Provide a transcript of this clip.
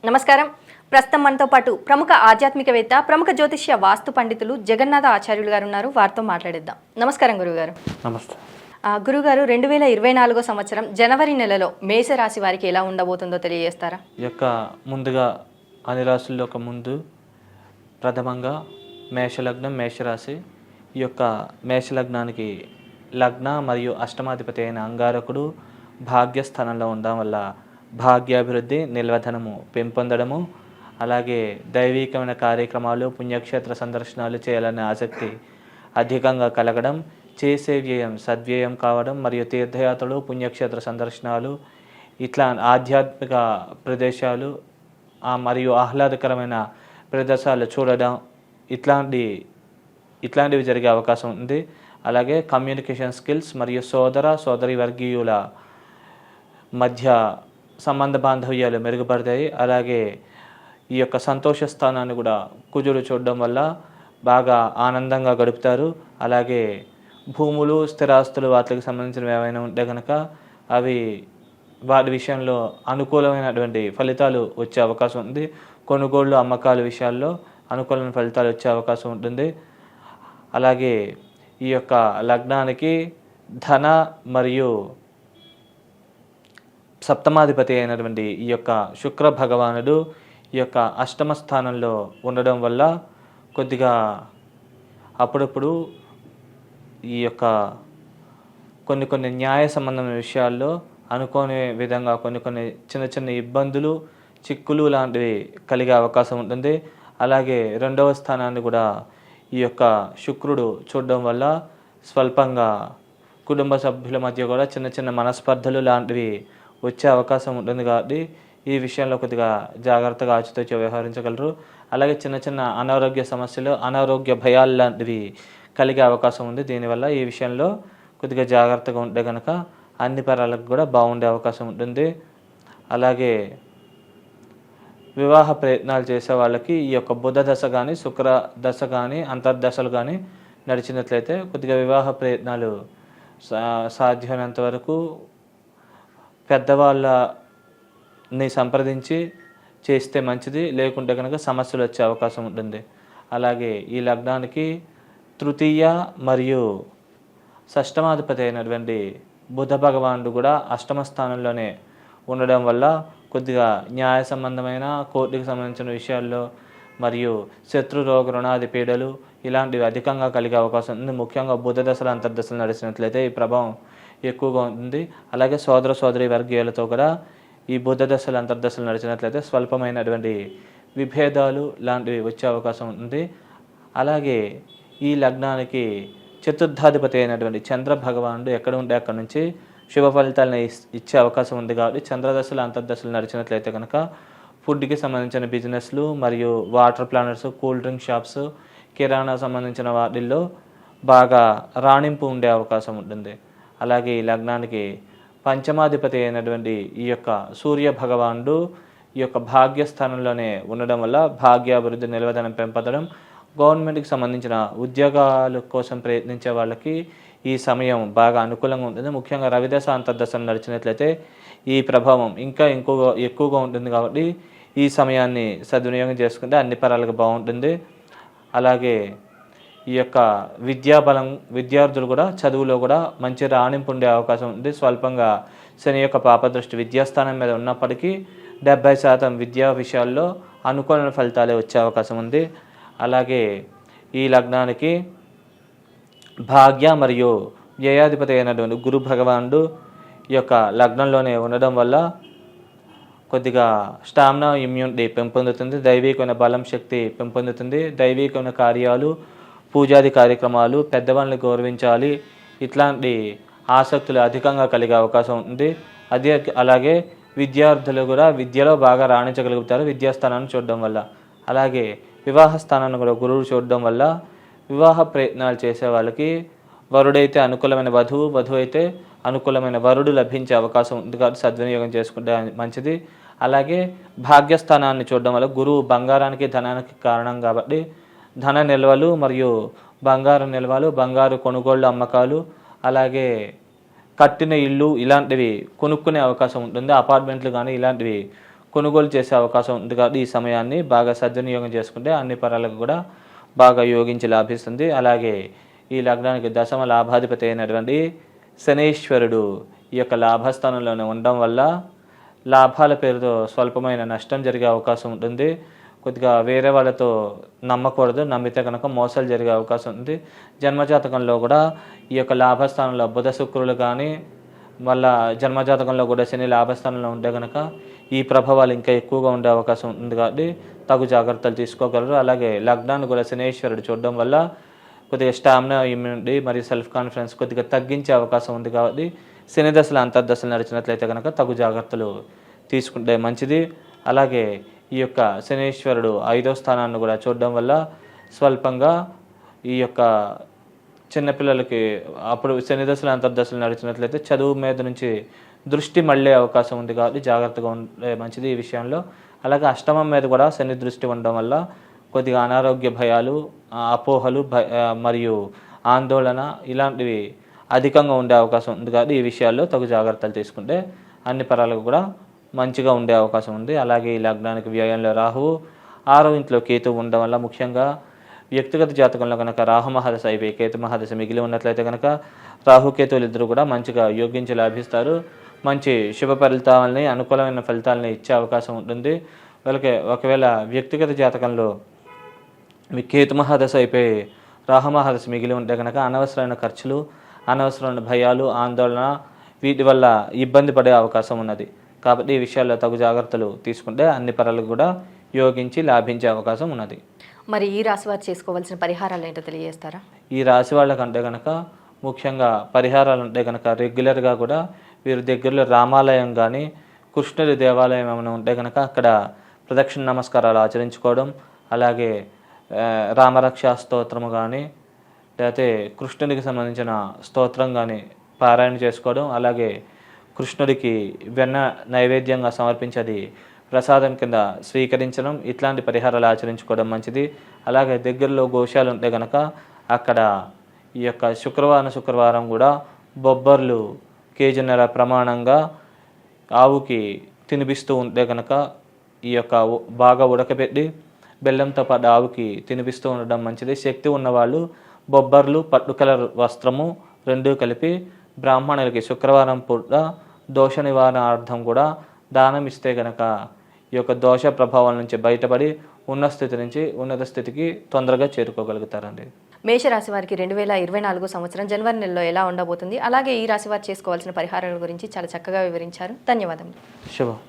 నమస్కారం. ప్రస్తుతం మనతో పాటు ప్రముఖ ఆధ్యాత్మికవేత్త, ప్రముఖ జ్యోతిష్య వాస్తు పండితులు జగన్నాథ ఆచార్యులు గారు ఉన్నారు. వారితో మాట్లాడిద్దాం. నమస్కారం గురుగారు. నమస్తే. గురుగారు, 2024 సంవత్సరం జనవరి నెలలో మేషరాశి వారికి ఎలా ఉండబోతుందో తెలియజేస్తారా? ముందుగా అన్ని రాశుల్లో ముందు ప్రథమంగా మేషలగ్నం, మేషరాశి. ఈ యొక్క మేషలగ్నానికి లగ్న మరియు అష్టమాధిపతి అయిన అంగారకుడు భాగ్యస్థానంలో ఉండడం వల్ల భాగ్యాభివృద్ధి, నిల్వధనము పెంపొందడము, అలాగే దైవికమైన కార్యక్రమాలు, పుణ్యక్షేత్ర సందర్శనాలు చేయాలనే ఆసక్తి అధికంగా కలగడం, చేసే వ్యయం సద్వ్యయం కావడం, మరియు తీర్థయాత్రలు, పుణ్యక్షేత్ర సందర్శనాలు, ఇట్లా ఆధ్యాత్మిక ప్రదేశాలు మరియు ఆహ్లాదకరమైన ప్రదేశాలు చూడడం, ఇట్లాంటివి జరిగే అవకాశం ఉంది. అలాగే కమ్యూనికేషన్ స్కిల్స్ మరియు సోదరి వర్గీయుల మధ్య సంబంధ బాంధవ్యాలు మెరుగుపడతాయి. అలాగే ఈ యొక్క సంతోష స్థానాన్ని కూడా కుజుడు చూడడం వల్ల బాగా ఆనందంగా గడుపుతారు. అలాగే భూములు, స్థిరాస్తులు, వాటికి సంబంధించినవి ఏమైనా ఉంటే కనుక వాటి విషయంలో అనుకూలమైనటువంటి ఫలితాలు వచ్చే అవకాశం ఉంది. కొనుగోళ్ళు, అమ్మకాల విషయాల్లో అనుకూలమైన ఫలితాలు వచ్చే అవకాశం ఉంటుంది. అలాగే ఈ యొక్క లగ్నానికి ధన మరియు సప్తమాధిపతి అయినటువంటి ఈ యొక్క శుక్ర భగవానుడు ఈ యొక్క అష్టమ స్థానంలో ఉండడం వల్ల కొద్దిగా అప్పుడప్పుడు ఈ యొక్క కొన్ని న్యాయ సంబంధమైన విషయాల్లో అనుకోని విధంగా కొన్ని చిన్న ఇబ్బందులు, చిక్కులు లాంటివి కలిగే అవకాశం ఉంటుంది. అలాగే రెండవ స్థానాన్ని కూడా ఈ యొక్క శుక్రుడు చూడడం వల్ల స్వల్పంగా కుటుంబ సభ్యుల మధ్య కూడా చిన్న మనస్పర్ధలు లాంటివి వచ్చే అవకాశం ఉంటుంది. కాబట్టి ఈ విషయంలో కొద్దిగా జాగ్రత్తగా ఆచితూచి వ్యవహరించగలరు. అలాగే చిన్న అనారోగ్య సమస్యలు, అనారోగ్య భయాలు లాంటివి కలిగే అవకాశం ఉంది. దీనివల్ల ఈ విషయంలో కొద్దిగా జాగ్రత్తగా ఉంటే కనుక అన్ని పరాలకు కూడా బాగుండే అవకాశం ఉంటుంది. అలాగే వివాహ ప్రయత్నాలు చేసే వాళ్ళకి ఈ యొక్క బుధ దశ కానీ, శుక్ర దశ కానీ, అంతర్దశలు కానీ నడిచినట్లయితే కొద్దిగా వివాహ ప్రయత్నాలు సాధ్యమైనంత వరకు పెద్దవాళ్ళని సంప్రదించి చేస్తే మంచిది. లేకుంటే కనుక సమస్యలు వచ్చే అవకాశం ఉంటుంది. అలాగే ఈ లగ్నానికి తృతీయ మరియు షష్టమాధిపతి అయినటువంటి బుధ భగవానుడు కూడా అష్టమ స్థానంలోనే ఉండడం వల్ల కొద్దిగా న్యాయ సంబంధమైన, కోర్టుకి సంబంధించిన విషయాల్లో మరియు శత్రు రోగ రుణాది పీడలు ఇలాంటివి అధికంగా కలిగే అవకాశం ఉంది. ముఖ్యంగా బుధ దశలు, అంతర్దశలు నడిచినట్లయితే ఈ ప్రభావం ఎక్కువగా ఉంటుంది. అలాగే సోదరి వర్గీయులతో కూడా ఈ బుధ దశలు, అంతర్దశలు నడిచినట్లయితే స్వల్పమైనటువంటి విభేదాలు లాంటివి వచ్చే అవకాశం ఉంది. అలాగే ఈ లగ్నానికి చతుర్థాధిపతి అయినటువంటి చంద్ర భగవానుడు ఎక్కడ ఉంటే అక్కడ నుంచి శుభ ఫలితాలను ఇచ్చే అవకాశం ఉంది. కాబట్టి చంద్రదశలు, అంతర్దశలు నడిచినట్లయితే కనుక ఫుడ్కి సంబంధించిన బిజినెస్లు మరియు water planners, cool drink shops, కిరాణా సంబంధించిన వాటిల్లో బాగా రాణింపు ఉండే అవకాశం ఉంటుంది. అలాగే ఈ లగ్నానికి పంచమాధిపతి అయినటువంటి ఈ యొక్క సూర్య భగవానుడు ఈ యొక్క భాగ్యస్థానంలోనే ఉండడం వల్ల భాగ్యాభివృద్ధి, నిల్వధనం పెంపొందడం, గవర్నమెంట్కి సంబంధించిన ఉద్యోగాల కోసం ప్రయత్నించే వాళ్ళకి ఈ సమయం బాగా అనుకూలంగా ఉంటుంది. ముఖ్యంగా రవిదశ, అంతర్దశను నడిచినట్లయితే ఈ ప్రభావం ఇంకా ఎక్కువగా ఉంటుంది. కాబట్టి ఈ సమయాన్ని సద్వినియోగం చేసుకుంటే అన్ని పరాలకు బాగుంటుంది. అలాగే ఈ యొక్క విద్యార్థులు కూడా చదువులో కూడా మంచి రాణింపు ఉండే అవకాశం ఉంది. స్వల్పంగా శని యొక్క పాపదృష్టి విద్యాస్థానం మీద ఉన్నప్పటికీ 70% విద్యా విషయాల్లో అనుకూల ఫలితాలే వచ్చే అవకాశం ఉంది. అలాగే ఈ లగ్నానికి భాగ్య మరియు వ్యయాధిపతి అయినటువంటి గురు భగవానుడు ఈ యొక్క లగ్నంలోనే ఉండడం వల్ల కొద్దిగా స్టామినా, ఇమ్యూనిటీ పెంపొందుతుంది. దైవికమైన బలం, శక్తి పెంపొందుతుంది. దైవికమైన కార్యాలు, పూజాది కార్యక్రమాలు, పెద్దవాళ్ళని గౌరవించాలి, ఇట్లాంటి ఆసక్తులు అధికంగా కలిగే అవకాశం ఉంది. అలాగే విద్యార్థులు కూడా విద్యలో బాగా రాణించగలుగుతారు విద్యాస్థానాన్ని చూడడం వల్ల. అలాగే వివాహ స్థానాన్ని కూడా గురువు చూడడం వల్ల వివాహ ప్రయత్నాలు చేసే వాళ్ళకి వరుడైతే అనుకూలమైన వధువు, వధువు అయితే అనుకూలమైన వరుడు లభించే అవకాశం ఉంది. కాబట్టి సద్వినియోగం చేసుకుంటే మంచిది. అలాగే భాగ్యస్థానాన్ని చూడడం వల్ల గురువు బంగారానికి, ధనానికి కారణం కాబట్టి ధన నిల్వలు మరియు బంగారు నిల్వలు, బంగారు కొనుగోళ్ళు, అమ్మకాలు, అలాగే కట్టిన ఇల్లు ఇలాంటివి కొనుక్కునే అవకాశం ఉంటుంది. అపార్ట్మెంట్లు కానీ ఇలాంటివి కొనుగోలు చేసే అవకాశం ఉంది కాబట్టి ఈ సమయాన్ని బాగా సద్వినియోగం చేసుకుంటే అన్ని పరాలకు కూడా బాగా యోగించి లాభిస్తుంది. అలాగే ఈ లగ్నానికి దశమ లాభాధిపతి అయినటువంటి శనీశ్వరుడు ఈ యొక్క లాభస్థానంలోనే ఉండడం వల్ల లాభాల పేరుతో స్వల్పమైన నష్టం జరిగే అవకాశం ఉంటుంది. కొద్దిగా వేరే వాళ్ళతో నమ్మకూడదు, నమ్మితే కనుక మోసాలు జరిగే అవకాశం ఉంది. జన్మజాతకంలో కూడా ఈ యొక్క లాభస్థానంలో బుధ శుక్రులు కానీ మళ్ళా జన్మజాతకంలో కూడా శని లాభస్థానంలో ఉంటే కనుక ఈ ప్రభావాలు ఇంకా ఎక్కువగా ఉండే అవకాశం ఉంది కాబట్టి తగు జాగ్రత్తలు తీసుకోగలరు. అలాగే లగ్నాన్ని కూడా శనీశ్వరుడు చూడడం వల్ల కొద్దిగా స్టామినా, ఇమ్యూనిటీ మరియు సెల్ఫ్ కాన్ఫిడెన్స్ కొద్దిగా తగ్గించే అవకాశం ఉంది కాబట్టి శని దశలు అంతర్దశలు నడిచినట్లయితే కనుక తగు జాగ్రత్తలు తీసుకుంటే మంచిది. అలాగే ఈ యొక్క శనీశ్వరుడు 5వ స్థానాన్ని కూడా చూడడం వల్ల స్వల్పంగా ఈ యొక్క చిన్నపిల్లలకి అప్పుడు శని దశలు అంతర్దశలు నడిచినట్లయితే చదువు మీద నుంచి దృష్టి మళ్ళే అవకాశం ఉంది కాబట్టి జాగ్రత్తగా ఉండే మంచిది ఈ విషయంలో. అలాగే అష్టమం మీద కూడా శని దృష్టి ఉండడం వల్ల కొద్దిగా అనారోగ్య భయాలు, అపోహలు మరియు ఆందోళన ఇలాంటివి అధికంగా ఉండే అవకాశం ఉంది కాబట్టి ఈ విషయాల్లో తగు జాగ్రత్తలు తీసుకుంటే అన్ని పరాలకు కూడా మంచిగా ఉండే అవకాశం ఉంది. అలాగే ఈ లగ్నానికి వ్యయంలో రాహువు, 6వ ఇంట్లో కేతువు ఉండడం వల్ల ముఖ్యంగా వ్యక్తిగత జాతకంలో కనుక రాహు మహాదశ అయిపోయి కేతు మహాదశ మిగిలి ఉన్నట్లయితే కనుక రాహుకేతువులు ఇద్దరు కూడా మంచిగా యోగించి లాభిస్తారు. మంచి శుభ ఫలితాలని, అనుకూలమైన ఫలితాలని ఇచ్చే అవకాశం ఉంటుంది. వాళ్ళకి ఒకవేళ వ్యక్తిగత జాతకంలో మీ కేతు మహాదశ అయిపోయి రాహు మహాదశ మిగిలి ఉంటే కనుక అనవసరమైన ఖర్చులు, అనవసరమైన భయాలు, ఆందోళన వీటి వల్ల ఇబ్బంది పడే అవకాశం ఉన్నది. కాబట్టి ఈ విషయాల్లో తగు జాగ్రత్తలు తీసుకుంటే అన్ని పరాలకు కూడా యోగించి లాభించే అవకాశం ఉన్నది. మరి ఈ రాశి వారు చేసుకోవాల్సిన పరిహారాలు ఏంటో తెలియజేస్తారా? ఈ రాశి వాళ్ళకంటే కనుక ముఖ్యంగా పరిహారాలు అంటే కనుక రెగ్యులర్గా కూడా వీరి దగ్గరలో రామాలయం కానీ కృష్ణుడి దేవాలయం ఏమైనా ఉంటే కనుక అక్కడ ప్రదక్షిణ నమస్కారాలు ఆచరించుకోవడం, అలాగే రామరక్షా స్తోత్రము కానీ లేకపోతే కృష్ణుడికి సంబంధించిన స్తోత్రం కానీ పారాయణ చేసుకోవడం, అలాగే కృష్ణుడికి వెన్న నైవేద్యంగా సమర్పించేది ప్రసాదం కింద స్వీకరించడం, ఇట్లాంటి పరిహారాలు ఆచరించుకోవడం మంచిది. అలాగే దగ్గరలో గోశాలు ఉంటే కనుక అక్కడ ఈ యొక్క శుక్రవారం కూడా బొబ్బర్లు కేజీన్నర ప్రమాణంగా ఆవుకి తినిపిస్తూ ఉంటే కనుక ఈ యొక్క బాగా ఉడకబెట్టి బెల్లంతో పాటు ఆవుకి తినిపిస్తూ ఉండడం మంచిది. శక్తి ఉన్నవాళ్ళు బొబ్బర్లు, పట్టు కలర్ వస్త్రము రెండూ కలిపి బ్రాహ్మణులకి శుక్రవారం పూట దోష నివారణార్థం కూడా దానం ఇస్తే కనుక ఈ యొక్క దోష ప్రభావాల నుంచి బయటపడి ఉన్నత స్థితికి తొందరగా చేరుకోగలుగుతారండి. మేషరాశి వారికి 2024 సంవత్సరం జనవరి నెలలో ఎలా ఉండబోతుంది, అలాగే ఈ రాశి వారు చేసుకోవాల్సిన పరిహారాల గురించి చాలా చక్కగా వివరించారు. ధన్యవాదములు. శుభం.